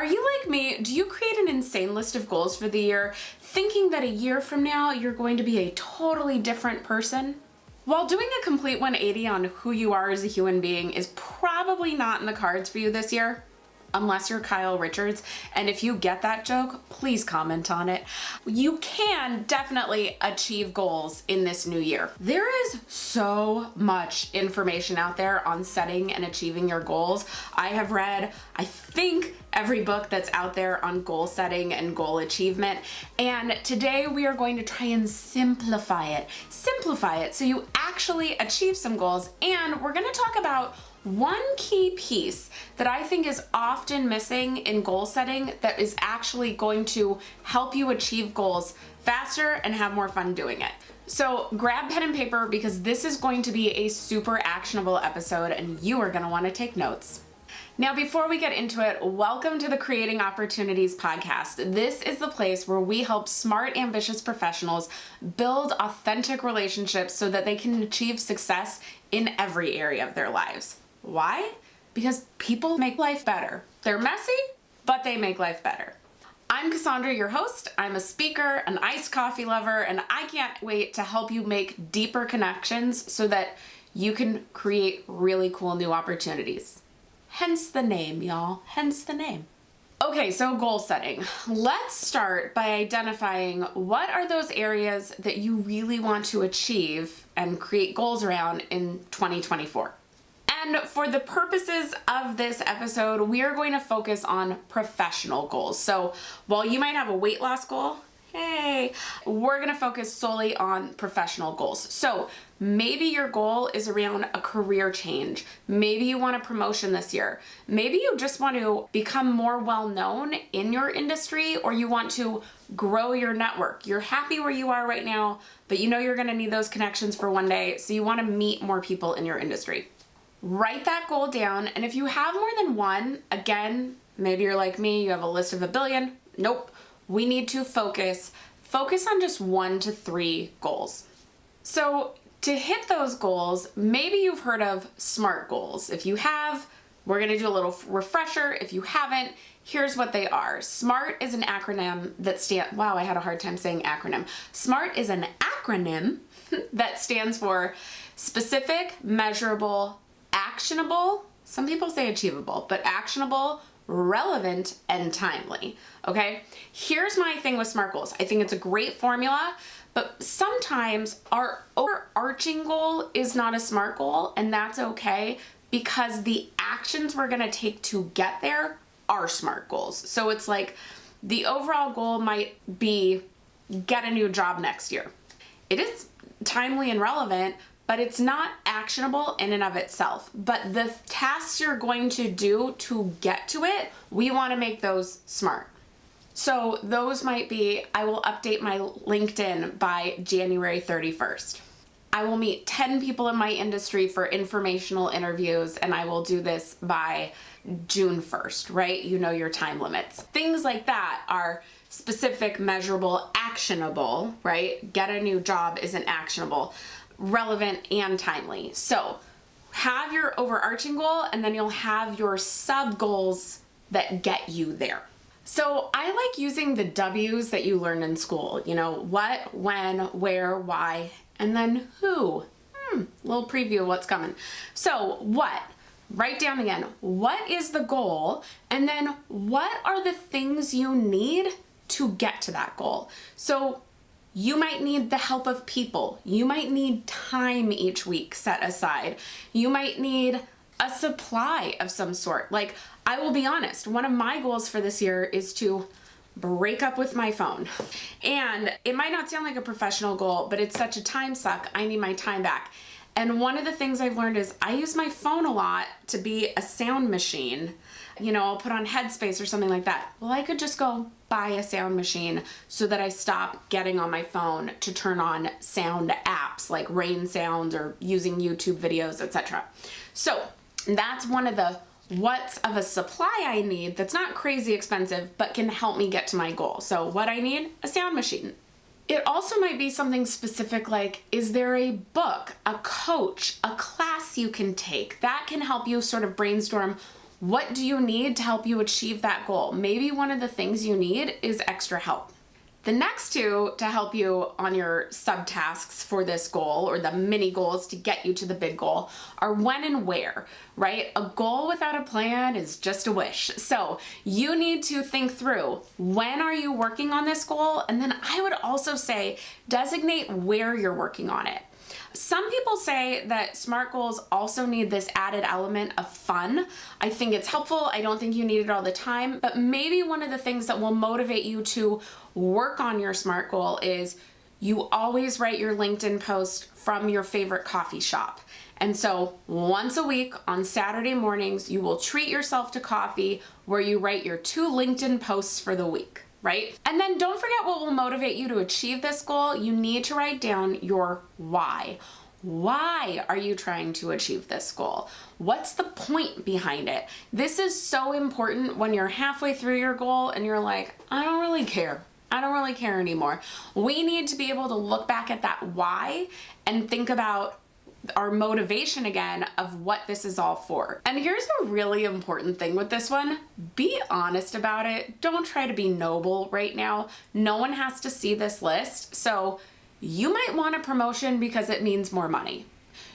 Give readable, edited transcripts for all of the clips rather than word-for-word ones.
Are you like me? Do you create an insane list of goals for the year, thinking that a year from now you're going to be a totally different person? While doing a complete 180 on who you are as a human being is probably not in the cards for you this year, unless you're Kyle Richards, and if you get that joke, please comment on it. You can definitely achieve goals in this new year. There is so much information out there on setting and achieving your goals. I have read, I think, every book that's out there on goal setting and goal achievement, and today we are going to try and simplify it so you actually achieve some goals. And we're going to talk about one key piece that I think is often missing in goal setting that is actually going to help you achieve goals faster and have more fun doing it. So grab pen and paper, because this is going to be a super actionable episode and you are going to want to take notes. Now, before we get into it, welcome to the Creating Opportunities podcast. This is the place where we help smart, ambitious professionals build authentic relationships so that they can achieve success in every area of their lives. Why? Because people make life better. They're messy, but they make life better. I'm Cassandra, your host. I'm a speaker, an iced coffee lover, and I can't wait to help you make deeper connections so that you can create really cool new opportunities. Hence the name, y'all. Hence the name. Okay, so goal setting. Let's start by identifying what are those areas that you really want to achieve and create goals around in 2024. And for the purposes of this episode, we are going to focus on professional goals. So while you might have a weight loss goal, hey, we're going to focus solely on professional goals. So maybe your goal is around a career change. Maybe you want a promotion this year. Maybe you just want to become more well-known in your industry, or you want to grow your network. You're happy where you are right now, but you know you're going to need those connections for one day, so you want to meet more people in your industry. Write that goal down, and if you have more than one, again, maybe you're like me, you have a list of a billion. Nope. We need to focus on just 1 to 3 goals. So to hit those goals, maybe you've heard of SMART goals. If you have, we're going to do a little refresher. If you haven't, here's what they are. SMART is an acronym that wow, I had a hard time saying acronym. SMART is an acronym that stands for specific, measurable, actionable, some people say achievable, but actionable, relevant, and timely. Okay, here's my thing with SMART goals. I think it's a great formula, but sometimes our overarching goal is not a SMART goal, and that's okay, because the actions we're going to take to get there are SMART goals. So it's like the overall goal might be get a new job next year. It is timely and relevant, but it's not actionable in and of itself. But the tasks you're going to do to get to it, we want to make those SMART. So those might be, I will update my LinkedIn by January 31st. I will meet 10 people in my industry for informational interviews, and I will do this by June 1st, right? You know your time limits. Things like that are specific, measurable, actionable, right? Get a new job isn't actionable, relevant, and timely. So have your overarching goal, and then you'll have your sub goals that get you there. So I like using the W's that you learn in school, you know, what, when, where, why, and then who. Little preview of what's coming. So what? Write down again, what is the goal? And then what are the things you need to get to that goal? So you might need the help of people. You might need time each week set aside. You might need a supply of some sort. Like, I will be honest, one of my goals for this year is to break up with my phone. And it might not sound like a professional goal, but it's such a time suck. I need my time back. And one of the things I've learned is I use my phone a lot to be a sound machine. You know, I'll put on Headspace or something like that. Well, I could just go buy a sound machine so that I stop getting on my phone to turn on sound apps like rain sounds or using YouTube videos, etc. So that's one of the what's of a supply I need that's not crazy expensive, but can help me get to my goal. So what I need, a sound machine. It also might be something specific like, is there a book, a coach, a class you can take that can help you sort of brainstorm What do you need to help you achieve that goal? Maybe one of the things you need is extra help. The next two to help you on your subtasks for this goal, or the mini goals to get you to the big goal, are when and where, right? A goal without a plan is just a wish. So you need to think through, when are you working on this goal? And then I would also say designate where you're working on it. Some people say that SMART goals also need this added element of fun. I think it's helpful. I don't think you need it all the time, but maybe one of the things that will motivate you to work on your SMART goal is you always write your LinkedIn post from your favorite coffee shop. And so once a week on Saturday mornings, you will treat yourself to coffee where you write your 2 LinkedIn posts for the week. Right? And then don't forget what will motivate you to achieve this goal. You need to write down your why. Why are you trying to achieve this goal? What's the point behind it? This is so important when you're halfway through your goal and you're like, I don't really care. I don't really care anymore. We need to be able to look back at that why and think about our motivation again of what this is all for. And here's a really important thing with this one. Be honest about it. Don't try to be noble right now. No one has to see this list. So you might want a promotion because it means more money.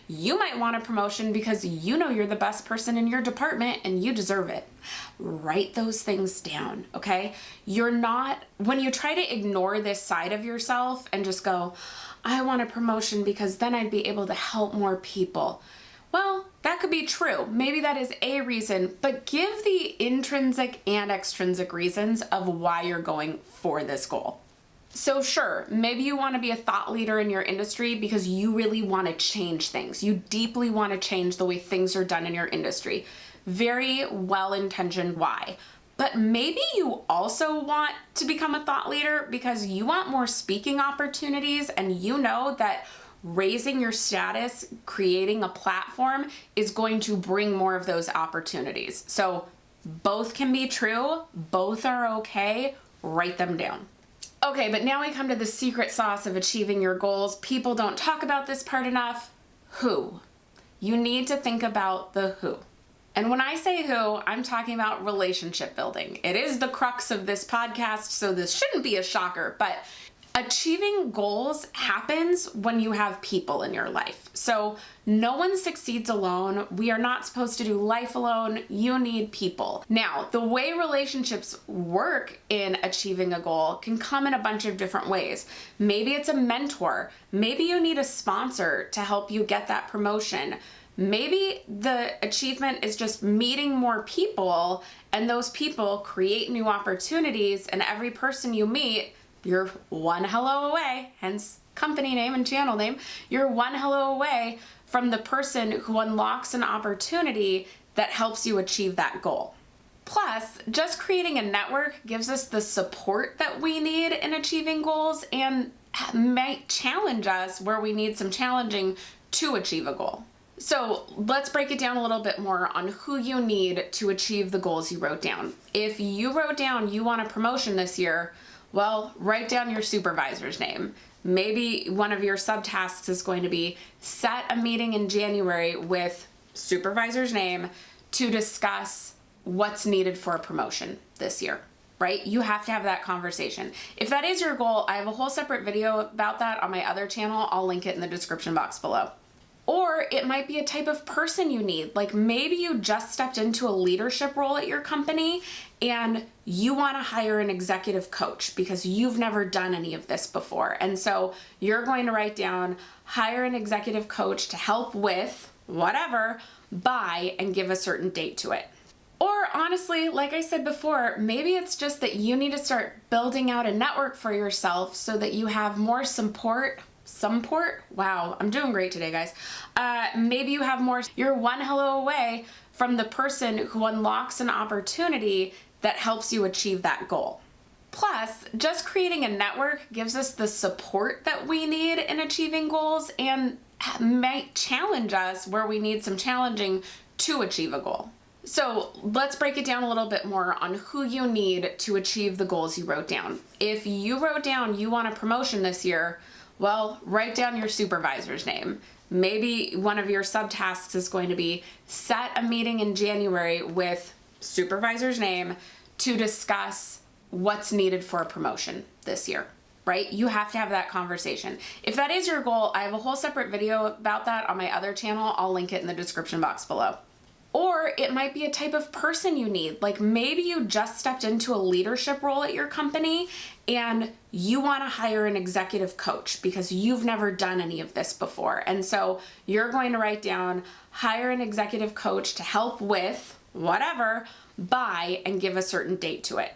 You might want a promotion because you know you're the best person in your department and you deserve it. Write those things down, okay? When you try to ignore this side of yourself and just go, I want a promotion because then I'd be able to help more people. Well, that could be true. Maybe that is a reason, but give the intrinsic and extrinsic reasons of why you're going for this goal. So sure, maybe you want to be a thought leader in your industry because you really want to change things. You deeply want to change the way things are done in your industry. Very well-intentioned why. But maybe you also want to become a thought leader because you want more speaking opportunities, and you know that raising your status, creating a platform is going to bring more of those opportunities. So both can be true, both are okay, write them down. Okay, but now we come to the secret sauce of achieving your goals. People don't talk about this part enough. Who? You need to think about the who. And when I say who, I'm talking about relationship building. It is the crux of this podcast, so this shouldn't be a shocker, but achieving goals happens when you have people in your life. So no one succeeds alone. We are not supposed to do life alone. You need people. Now, the way relationships work in achieving a goal can come in a bunch of different ways. Maybe it's a mentor. Maybe you need a sponsor to help you get that promotion. Maybe the achievement is just meeting more people, and those people create new opportunities, and every person you meet, you're one hello away, hence company name and channel name, you're one hello away from the person who unlocks an opportunity that helps you achieve that goal. Plus, just creating a network gives us the support that we need in achieving goals and might challenge us where we need some challenging to achieve a goal. So let's break it down a little bit more on who you need to achieve the goals you wrote down. If you wrote down you want a promotion this year, well, write down your supervisor's name. Maybe one of your subtasks is going to be set a meeting in January with supervisor's name to discuss what's needed for a promotion this year, right? You have to have that conversation. If that is your goal, I have a whole separate video about that on my other channel. I'll link it in the description box below. Or it might be a type of person you need. Like maybe you just stepped into a leadership role at your company and you want to hire an executive coach because you've never done any of this before. And so you're going to write down, hire an executive coach to help with whatever, by, and give a certain date to it. Or honestly, like I said before, maybe it's just that you need to start building out a network for yourself so that you have more support. Wow, I'm doing great today, guys. Maybe you have more. You're one hello away from the person who unlocks an opportunity that helps you achieve that goal. Plus, just creating a network gives us the support that we need in achieving goals and might challenge us where we need some challenging to achieve a goal. So let's break it down a little bit more on who you need to achieve the goals you wrote down. If you wrote down you want a promotion this year, well, write down your supervisor's name. Maybe one of your subtasks is going to be set a meeting in January with supervisor's name to discuss what's needed for a promotion this year, right? You have to have that conversation. If that is your goal, I have a whole separate video about that on my other channel. I'll link it in the description box below. Or it might be a type of person you need. Like maybe you just stepped into a leadership role at your company and you want to hire an executive coach because you've never done any of this before. And so you're going to write down, hire an executive coach to help with whatever by, and give a certain date to it.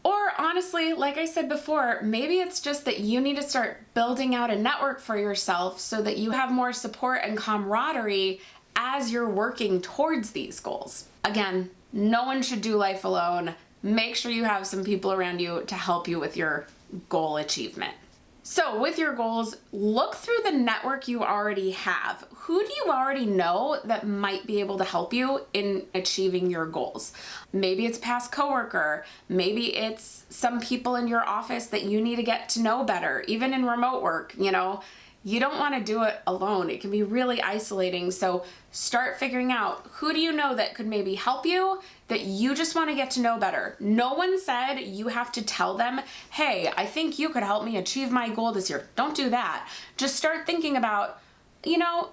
Or honestly, like I said before, maybe it's just that you need to start building out a network for yourself so that you have more support and camaraderie as you're working towards these goals. Again, no one should do life alone. Make sure you have some people around you to help you with your goal achievement. So with your goals, look through the network you already have. Who do you already know that might be able to help you in achieving your goals? Maybe it's a past coworker. Maybe it's some people in your office that you need to get to know better, even in remote work, you know. You don't want to do it alone. It can be really isolating. So start figuring out who do you know that could maybe help you, that you just want to get to know better. No one said you have to tell them, hey, I think you could help me achieve my goal this year. Don't do that. Just start thinking about, you know,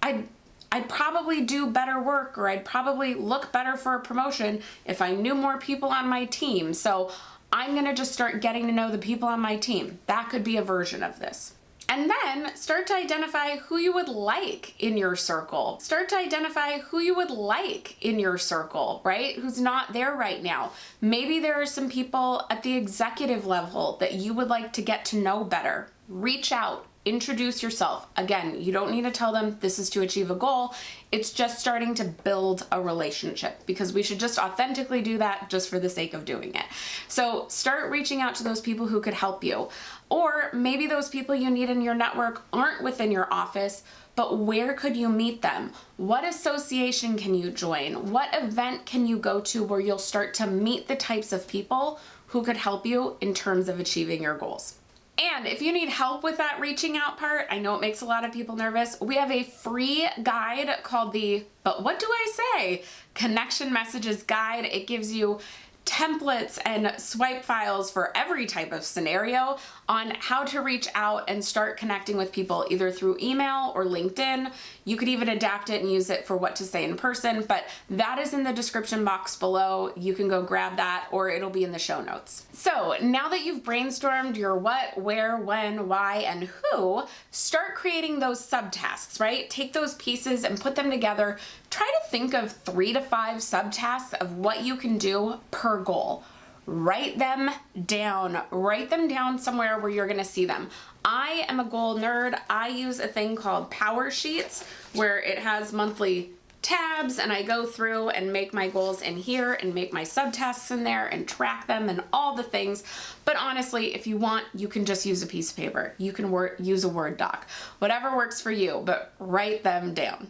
I'd probably do better work, or I'd probably look better for a promotion if I knew more people on my team. So I'm going to just start getting to know the people on my team. That could be a version of this. And then start to identify who you would like in your circle. Start to identify who you would like in your circle, right? Who's not there right now. Maybe there are some people at the executive level that you would like to get to know better. Reach out, introduce yourself. Again, you don't need to tell them this is to achieve a goal. It's just starting to build a relationship, because we should just authentically do that just for the sake of doing it. So start reaching out to those people who could help you. Or maybe those people you need in your network aren't within your office, but where could you meet them? What association can you join? What event can you go to where you'll start to meet the types of people who could help you in terms of achieving your goals? And if you need help with that reaching out part, I know it makes a lot of people nervous. We have a free guide called the, but what do I say? Connection Messages Guide. It gives you templates and swipe files for every type of scenario on how to reach out and start connecting with people either through email or LinkedIn. You could even adapt it and use it for what to say in person, but that is in the description box below. You can go grab that, or it'll be in the show notes. So now that you've brainstormed your what, where, when, why, and who, start creating those subtasks, right? Take those pieces and put them together. Try to think of 3 to 5 subtasks of what you can do per goal. Write them down. Write them down somewhere where you're going to see them. I am a goal nerd. I use a thing called Power Sheets where it has monthly tabs, and I go through and make my goals in here and make my subtasks in there and track them and all the things. But honestly, if you want, you can just use a piece of paper. You can use a Word doc. Whatever works for you, but write them down.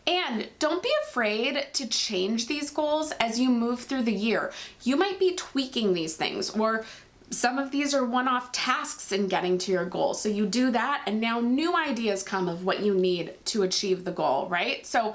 And don't be afraid to change these goals as you move through the year. You might be tweaking these things, or some of these are one-off tasks in getting to your goal. So you do that, and now new ideas come of what you need to achieve the goal, right? So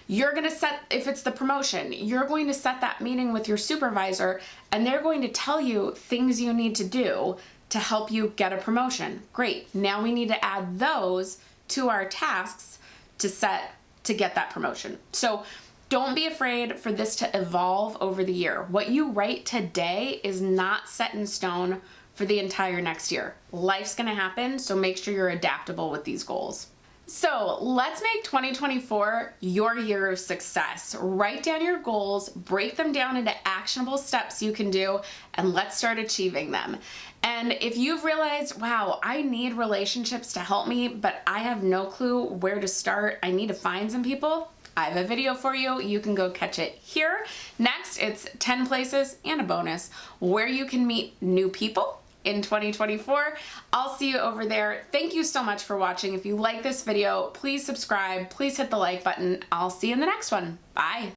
you're going to set, if it's the promotion, you're going to set that meeting with your supervisor, and they're going to tell you things you need to do to help you get a promotion. Great. Now we need to add those to our tasks to get that promotion. So don't be afraid for this to evolve over the year. What you write today is not set in stone for the entire next year. Life's gonna happen, so make sure you're adaptable with these goals. So let's make 2024 your year of success. Write down your goals, break them down into actionable steps you can do, and let's start achieving them. And if you've realized, wow, I need relationships to help me, but I have no clue where to start, I need to find some people, I have a video for you. You can go catch it here. Next, it's 10 places and a bonus where you can meet new people in 2024. I'll see you over there. Thank you so much for watching. If you like this video, please subscribe, please hit the like button. I'll see you in the next one. Bye.